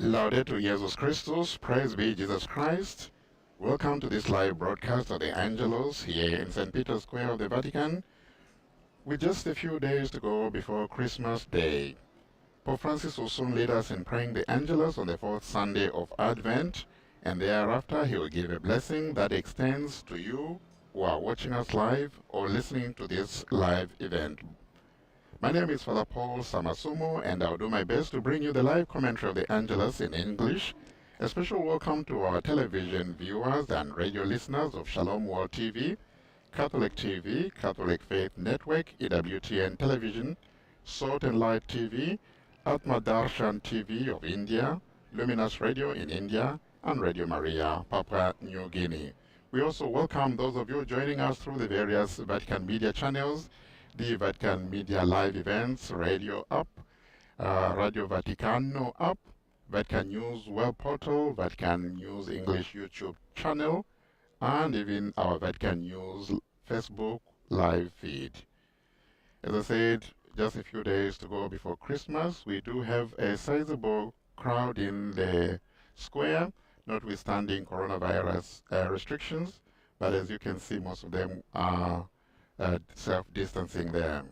Laudetur Jesus Christus, praise be Jesus Christ. Welcome to this live broadcast of the Angelus here in St. Peter's Square of the Vatican, with just a few days to go before Christmas Day. Pope Francis will soon lead us in praying the Angelus on the fourth Sunday of Advent, and thereafter he will give a blessing that extends to you who are watching us live or listening to this live event. My name is Father Paul Samasumo, and I'll do my best to bring you the live commentary of the Angelus in English. A special welcome to our television viewers and radio listeners of Shalom World TV, Catholic TV, Catholic Faith Network, EWTN Television, Salt and Light TV, Atma Darshan TV of India, Luminous Radio in India, and Radio Maria, Papua New Guinea. We also welcome those of you joining us through the various Vatican media channels, the Vatican Media Live Events Radio app, Radio Vaticano app, Vatican News web portal, Vatican News English YouTube channel, and even our Vatican News Facebook live feed. As I said, just a few days to go before Christmas, we do have a sizable crowd in the square, notwithstanding coronavirus restrictions, but as you can see, most of them are self-distancing there.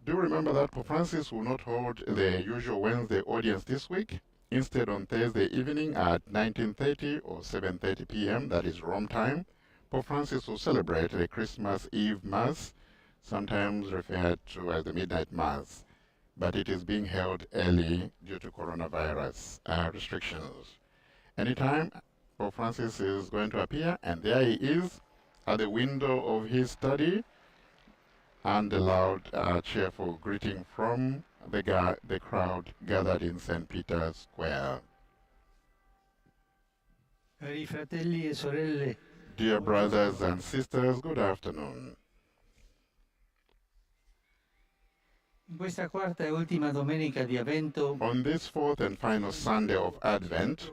Do remember that Pope Francis will not hold the usual Wednesday audience this week. Instead, on Thursday evening at 19:30 or 7:30 p.m., that is Rome time, Pope Francis will celebrate the Christmas Eve Mass, sometimes referred to as the Midnight Mass, but it is being held early due to coronavirus restrictions. Anytime Pope Francis is going to appear, and there he is at the window of his study, and a loud, cheerful greeting from the crowd gathered in St. Peter's Square. Cari fratelli e sorelle, Dear brothers and sisters, good afternoon. in questa quarta e ultima domenica di Avvento, On this fourth and final Sunday of Advent,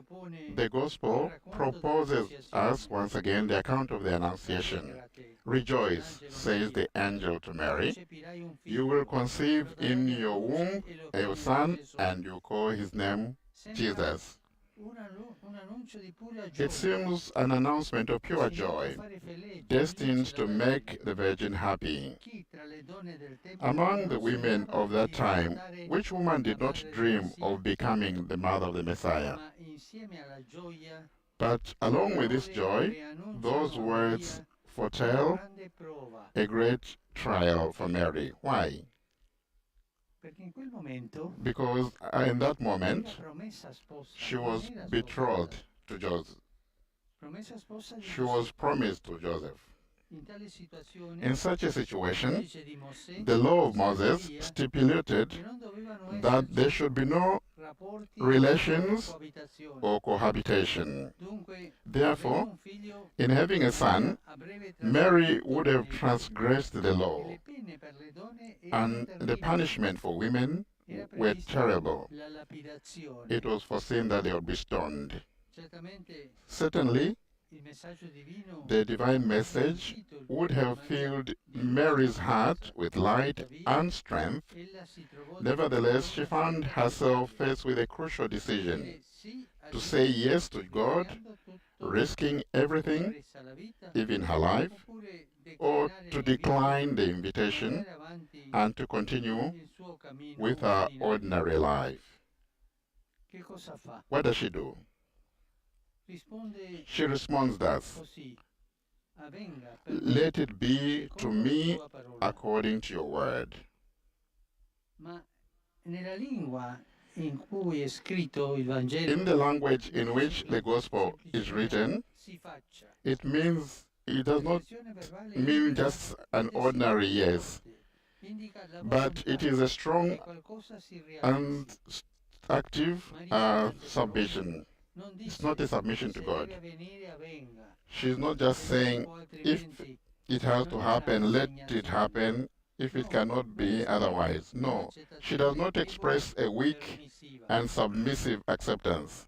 the Gospel proposes us once again the account of the Annunciation. Rejoice, says the angel to Mary, you will conceive in your womb a son, and you call his name Jesus. It seems an announcement of pure joy, destined to make the Virgin happy. Among the women of that time, which woman did not dream of becoming the mother of the Messiah? But along with this joy, those words foretell a great trial for Mary. Why? Because in that moment, she was betrothed to Joseph. She was promised to Joseph. In such a situation, the law of Moses stipulated that there should be no relations or cohabitation. Therefore, in having a son, Mary would have transgressed the law, and the punishment for women were terrible. It was foreseen that they would be stoned. Certainly, the divine message would have filled Mary's heart with light and strength. Nevertheless, she found herself faced with a crucial decision: to say yes to God, risking everything, even her life, or to decline the invitation and to continue with her ordinary life. What does she do? She responds thus: let it be to me according to your word. In the language in which the gospel is written, it does not mean just an ordinary yes, but it is a strong and active submission. It's not a submission to God. She's not just saying, if it has to happen, let it happen, if it cannot be otherwise. No, she does not express a weak and submissive acceptance,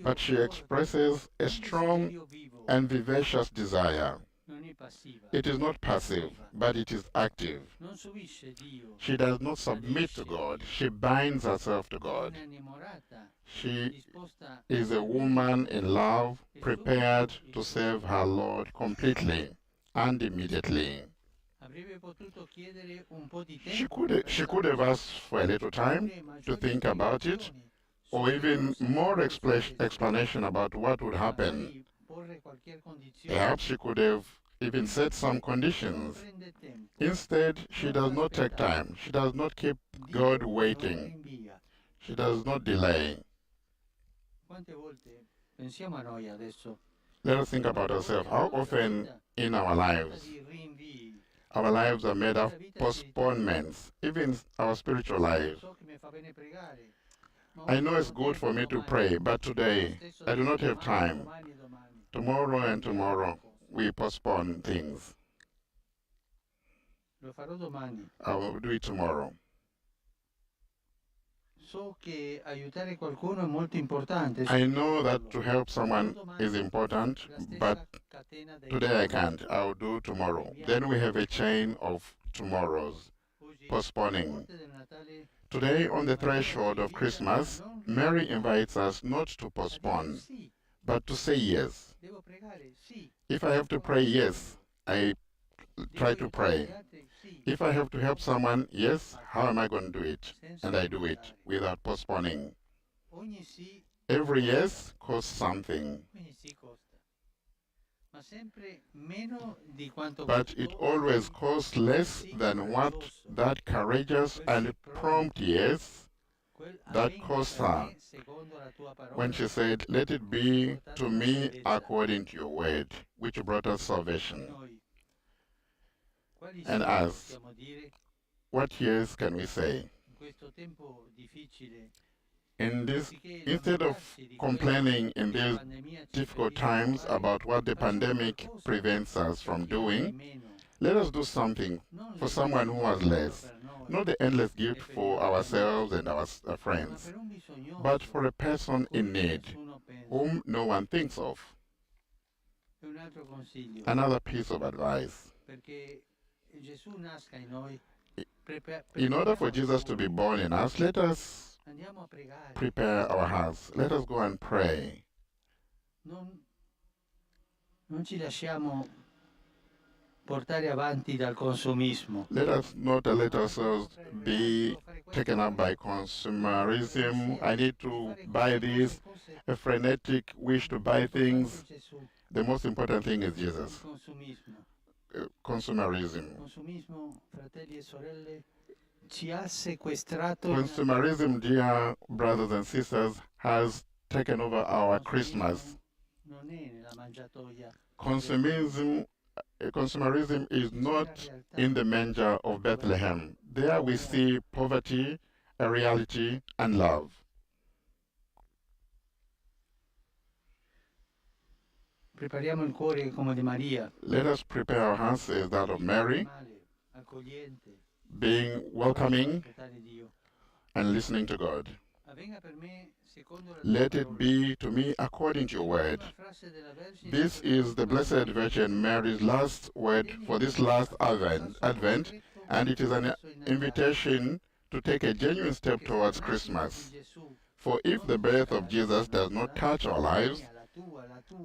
but she expresses a strong and vivacious desire. non è passiva, It is not passive, attiva. but it is active. Non subisce Dio, She does not submit to adesce, God. She binds herself to è God. una innamorata, She disposta a is a woman servire in love, e prepared subito il to suo serve her Signore. Lord completely and immediately. Avrebbe potuto chiedere un po' di She tempo could, per she could have pensarci, asked for a little time oppure to maggiori think about it, spiegazioni su or che even cosa more sarebbe successo. explanation about what would happen. Magari porre qualche condizione. Perhaps she could have even set some Non conditions. prende tempo, Instead, she non does fa not take aspettare. time. She does not keep Dio God non waiting. rinvia. She does not delay. Quante volte pensiamo a noi adesso? Let us think about Quante ourselves. volte How la nostra often vita in è our fatta lives, di rinvii? our lives are made La of nostra vita si ritorna. postponements, even our spiritual lives. So che mi fa bene pregare, ma I oggi know non it's ho good tempo, for me to domani. pray, but Lo today stesso I do not dico, have time. domani, domani. Tomorrow and Rinviamo tomorrow le cose. we postpone things. Lo farò domani. I will do it tomorrow. So che aiutare qualcuno è molto importante. I know that to help Farò someone domani is important, la stessa but catena dei today I domani. can't. I'll do tomorrow. Then we have a chain of tomorrows Oggi, postponing. porte del Natale, Today, on the threshold of Christmas, Mary invites us not to a dire postpone, sì. but to say yes. Devo pregare? Sì. If I have to pray, yes, I try to pray. If I have to help someone, yes, how am I going to do it? And I do it without postponing. Ogni sì, Every yes costs something, ogni sì costa, ma sempre meno di quanto but it costò always costs less than what that courageous and prompt yes quel that avvenga cost per her me secondo la tua parola. when she said, "Let it be to me according to your word," which brought us salvation. Noi, quali And sì us, possiamo dire what yes can we say? in questo tempo difficile? In this, Anziché instead of lamentarsi di complaining in quello che la these pandemia ci difficult impedisce di times fare, about what the facciamo pandemic qualcosa prevents us per from chi ha di doing, meno, let us do something non for someone who has l'ennesimo less. per noi, Not the endless e gift per i for nostri ourselves amici, and our ma friends, per un bisognoso, but for a person cui in need, nessuno pensa. whom no one thinks of. E un altro consiglio, Another piece of advice. perché Gesù nasca in noi, In order for prepariamo il Jesus to be cuore, born in us, let us andiamo a pregare, prepare our hearts. Let us go and pray. non ci lasciamo portare avanti dal consumismo. Let us not let ourselves be taken up by consumerism. I need to buy this, a frenetic wish to buy things. The most important thing is Jesus. Consumismo. Consumerism. Consumismo, fratelli e sorelle, ci ha sequestrato Consumerism, dear brothers and sisters, has taken over our Christmas. Non è nella mangiatoia. Consumerism is not in the manger of Bethlehem. There we see poverty, a reality, and love. Prepariamo il cuore come di Maria. Let us prepare our hearts as that of Mary, Accogliente, being welcoming ascoltare Dio. and listening to God. Avvenga per me secondo la tua Let it parola. be to me according to your word. L'ultima frase della Vergine This is the Blessed Virgin Mary's last word for this last Advent, and it is an invitation to take a genuine step towards Christmas. For if the birth of Jesus does not touch our lives,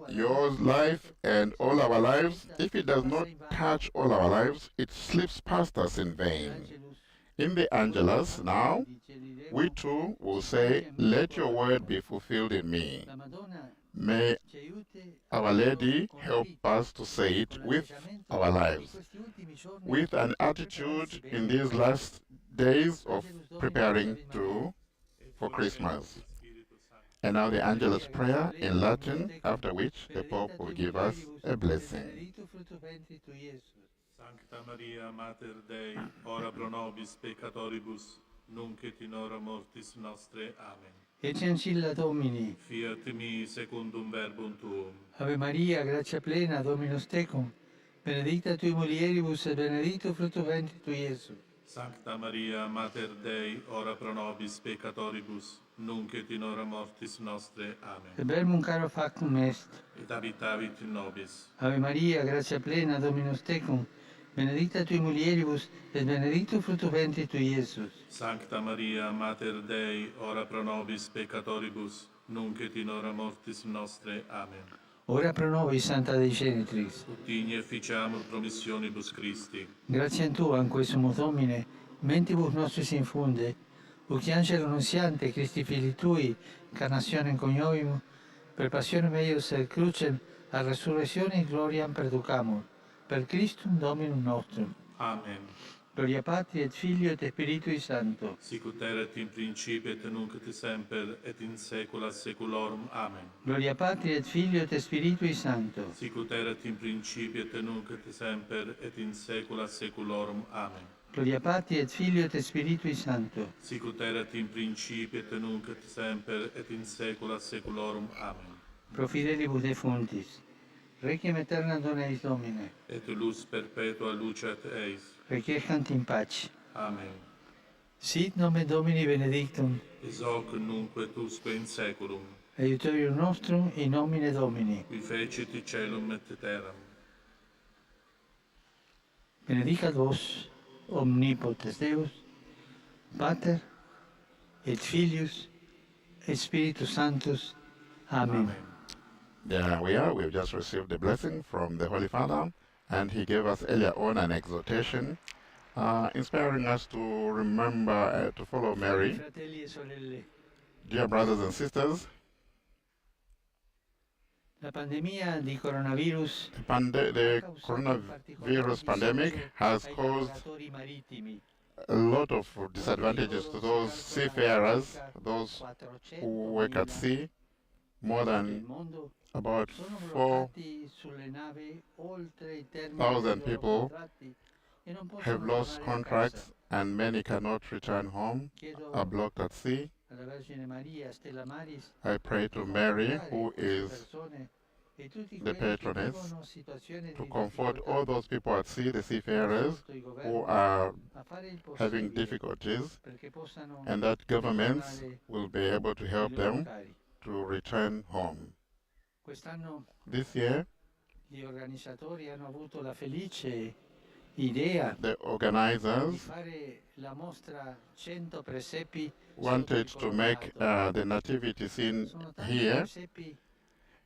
your life and all our lives, if it does not touch all our lives, it slips past us in vain. In the Angelus now, we too will say, "Let your word be fulfilled in me." May Our Lady help us to say it with our lives, with an attitude in these last days of preparing for Christmas. And now the Angelus prayer in Latin, after which the Pope will give us a blessing. Sancta Maria, Mater Dei, ora pro nobis peccatoribus, nunc et in hora mortis nostre. Amen. Ecce ancilla Domini. Fiat mi secundum verbum tuum. Ave Maria, grazia plena, Dominus tecum, benedicta tui mulieribus et benedictus fructus ventris tui, Iesus. Sancta Maria, Mater Dei, ora pro nobis peccatoribus, nunc et in hora mortis nostre. Amen. Verbum caro factum est. Et habitavit in nobis. Ave Maria, gratia plena, Dominus tecum, benedicta tui mulieribus, et benedictus fructus ventris tui, Iesus. Sancta Maria, Mater Dei, ora pro nobis peccatoribus, nunc et in hora mortis nostre. Amen. Ora pro nobis, Santa Dei Genitrix. Ut igni efficiamur promissionibus Christi. Gratiam Tuam, quae sumus Domine, mentibus nostris infunde, uc angelo nuntiante Christi Filii Tui, carnationem coniovimus, per passionem eius et crucem, a resurrectione gloriam perducamur. Per Christum Dominum nostrum. Amen. Gloria Patri et Filio et Spiritui Sancto. Sicut erat in principio et nunc et semper et in saecula saeculorum. Amen. Gloria Patri et Filio et Spiritui Sancto. Sicut erat in principio et nunc et semper et in saecula saeculorum. Amen. Gloria Patri et Filio et Spiritui Sancto. Sicut erat in principio et nunc et semper et in saecula saeculorum. Amen. Pro fidelibus defuntis. Requiem aeternam dona eis Domine. Et lux perpetua lucet eis. Requiescant in pace. Amen. Sit nomen Domini benedictum, Ex hoc nunc et usque in saeculum, aiutorium nostrum in nomine Domini. qui fecit caelum et terram. Benedicat vos, omnipotens Deus, Pater, et Filius, et Spiritus Sanctus. Amen. There we are. We've just received the blessing from the Holy Father, and he gave us earlier on an exhortation, inspiring us to remember to follow Mary. Fratelli e sorelle, Dear brothers and sisters, la pandemia di coronavirus the coronavirus pandemic has caused lavoratori marittimi. a lot of disadvantages to those seafarers, those who work at sea. More than about 4,000 people have lost contracts, and many cannot return home, are blocked at sea. I pray to Mary, who is the patroness, to comfort all those people at sea, the seafarers, who are having difficulties, and that governments will be able to help them to return home. This year, gli organizzatori hanno avuto la felice idea the organizers di fare la mostra 100 presepi wanted to make the nativity scene Sono tanti here presepi.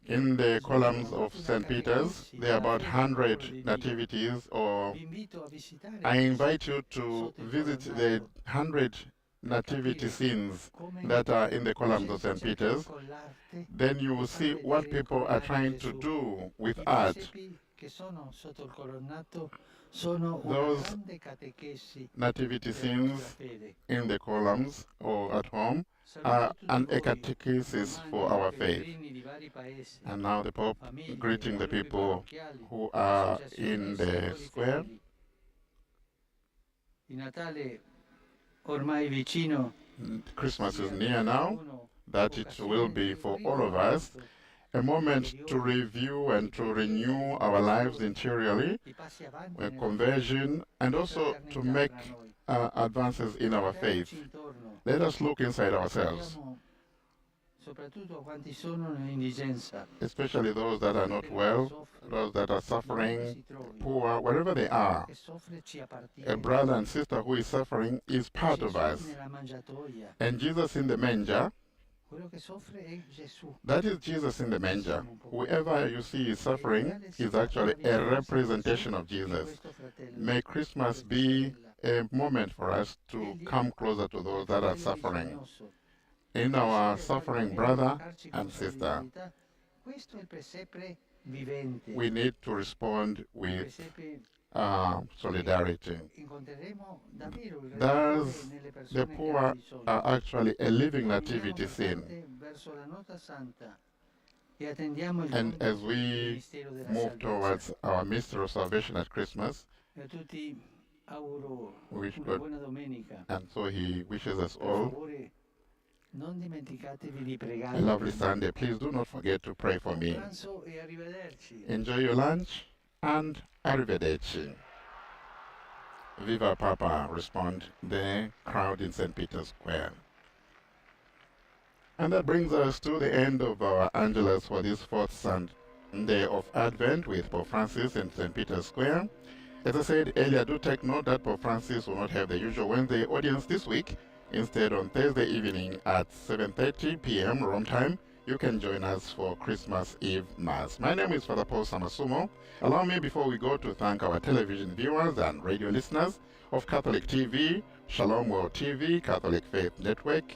in the columns of St. Peter's. There are about 100 nativities, or Vi invito a visitare I invite you to visit the 100 nativity scenes that are in the columns of St. Peter's. con l'arte Then you will see what people are trying to do with i art. presepi che sono sotto il colonnato sono una Those grande catechesi Nativity della scenes nostra fede. in the columns or at home are an catechesis for our faith. Pellegrini di vari paesi, And now the Pope famiglie, greeting the gruppi people parrocchiali, who are associazioni in e the singoli square. fedeli. Il Natale ormai vicino, Christmas is near now, that it will be for all of us a moment to review and to renew our lives interiorly, i passi avanti a nella conversion, and also to make advances in our faith. Let us look inside ourselves, soprattutto a quanti sono nell'indigenza, especially those that are not well, those that are suffering, poor, wherever they are. che soffre ci A appartiene. brother and sister who is suffering is part of Gesù us. nella mangiatoia, And Jesus in the manger, quello che soffre è Gesù. that is Jesus in the manger. Whoever you see is suffering is actually a representation of Jesus. May Christmas be a moment for us to come closer to those that are suffering. In our suffering brother and sister, Questo è il presepe vivente. we need to respond with Presepe solidarity. incontreremo davvero il Thus, Redentore nelle the persone che poor hanno bisogno. are actually a living Camminiamo nativity scene. pertanto verso la nota santa e attendiamo il And dono as del we mistero della move salvezza. towards our mystery of salvation at Christmas, E a tutti auguro wish una God, buona domenica. and so he wishes us Per all favore, non dimenticatevi di a pregare. lovely Sunday. Please do not forget to pray for Buon me. pranzo e arrivederci. Enjoy your lunch, and arrivederci. Viva Papa, respond the crowd in St. Peter's Square. And that brings us to the end of our Angelus for this fourth Sunday of Advent with Pope Francis in St. Peter's Square. As I said earlier, do take note that Pope Francis will not have the usual Wednesday audience this week. Instead, on Thursday evening at 7:30 p.m. Rome time, you can join us for Christmas Eve Mass. My name is Father Paul Samasumo. Allow me, before we go, to thank our television viewers and radio listeners of Catholic TV, Shalom World TV, Catholic Faith Network,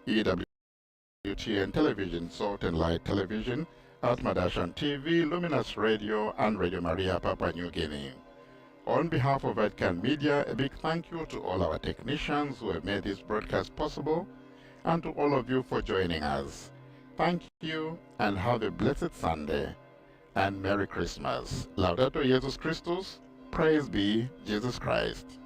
EWTN Television, Salt and Light Television, Atmadashan TV, Luminous Radio, and Radio Maria, Papua New Guinea. On behalf of Vatican Media, a big thank you to all our technicians who have made this broadcast possible, and to all of you for joining us. Thank you, and have a blessed Sunday, and Merry Christmas. Laudato Jesus Christus, praise be Jesus Christ.